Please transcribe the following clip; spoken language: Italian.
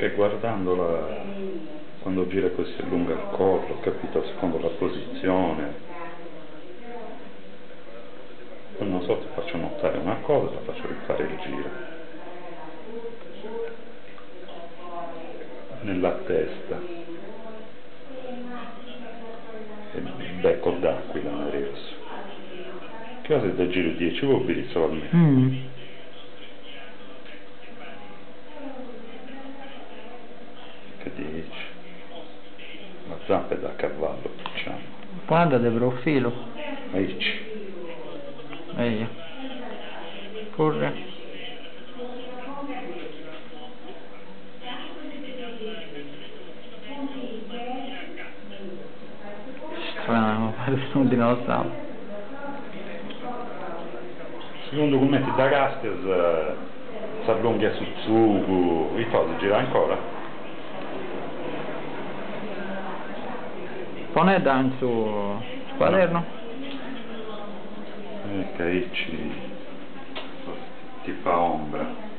Perché guardandola, quando gira così allunga il collo, capito, secondo la posizione. Poi non so, ti faccio notare una cosa, la faccio rifare il giro. Nella testa. E il becco d'aquila nel rosso. Che cosa è da giro 10 vuoi birizzo al me? Che dici? La zampa è da cavallo, diciamo. Quando di profilo? Aici. Ehi. Pure. Strano, pare un dinosauro. Secondo commenti da Rastes si allunga su Zugu, i cosi gira ancora? Pone Dan su quaderno? Che ci ti fa ombra.